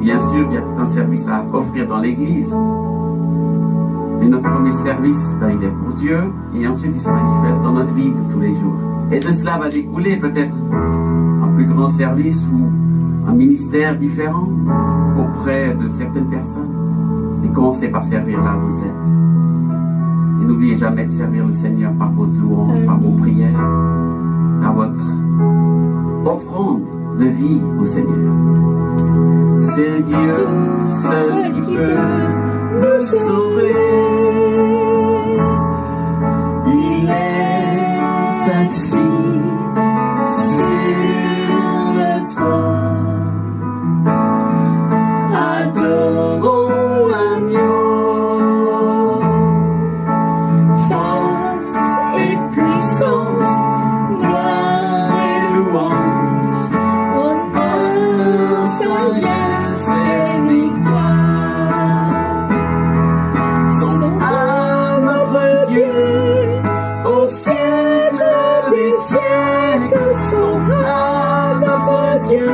Bien sûr, il y a tout un service à offrir dans l'église. Mais notre premier service, il est pour Dieu. Et ensuite, il se manifeste dans notre vie de tous les jours. Et de cela va découler peut-être un plus grand service ou un ministère différent auprès de certaines personnes. Et commencez par servir là où vous êtes. Et n'oubliez jamais de servir le Seigneur par votre louange, par vos prières, par votre offrande de vie au Seigneur. C'est Dieu seul qui peut nous sauver. Il est assis sur le trône. Adorons l'agneau. Force et puissance, gloire et louange, honneur, sagesse et victoire sont à notre Dieu. Au siècle des siècles sont à notre Dieu.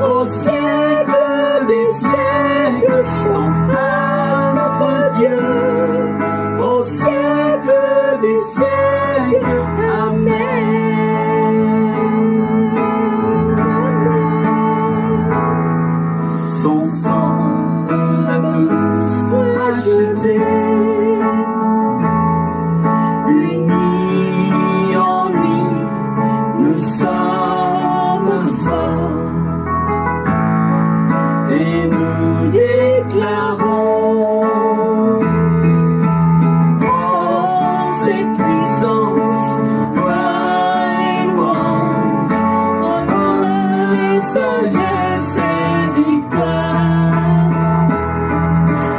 Au siècle des siècles sont à notre Dieu. Au siècle des siècles, Amen. Son sang nous a tous rachetés. Unis en lui, nous sommes forts. Et nous déclarons force et puissance, gloire et louange, honneur et sagesse et victoire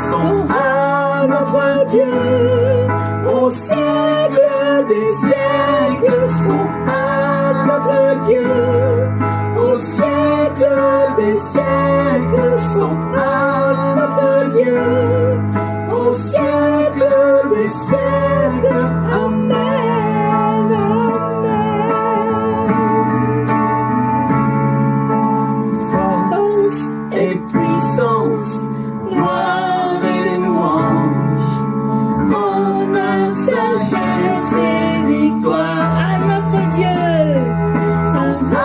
sont à notre Dieu. Au siècle des siècles sont à notre Dieu. Au siècle des siècles sont à notre Dieu. Au siècle des siècles, Amen, Amen. Force et puissance, gloire et louange, honneur, sagesse et victoire à notre Dieu. Sont à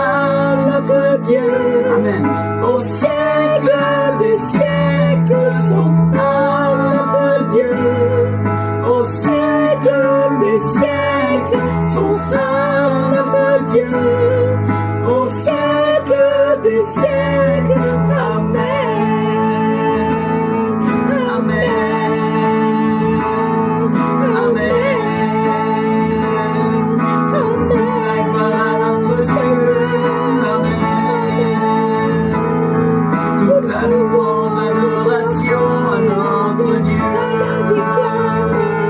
notre Dieu. Amen. Au siècle des siècles sont à notre Dieu. Au siècle des siècles sont à notre Dieu. Au siècle des siècles, Amen. Amen. Amen. Amen. Voilà notre Seigneur. Amen. Toute la louange, l'adoration à notre Dieu. La victoire. Amen.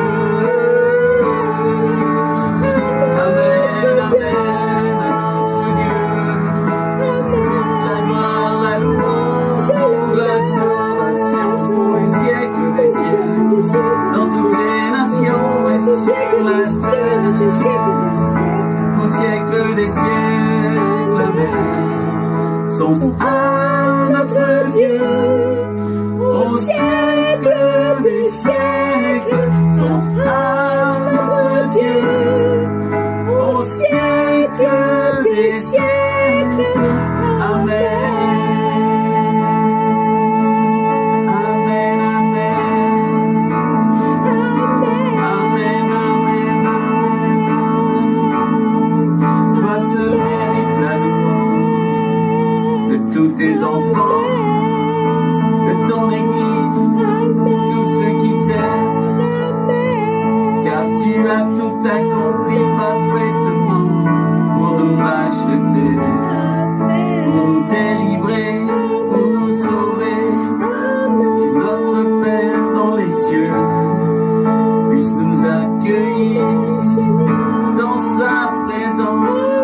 La gloire, la louange, l'adoration au siècle des siècles, dans toutes les nations et sur la terre, au siècle des siècles, Amen. Sont à notre Dieu. Au siècle des siècles sont à notre Dieu. Au siècle des siècles, Amen. Amen, Amen. Amen, Amen, Amen. Toi seul mérites la louange de tous tes enfants, de ton église, tous ceux qui t'aiment, car tu as tout accompli parfaitement pour nous racheter, pour nous délivrer, pour nous sauver. Notre Père dans les cieux puisse nous accueillir dans sa présence.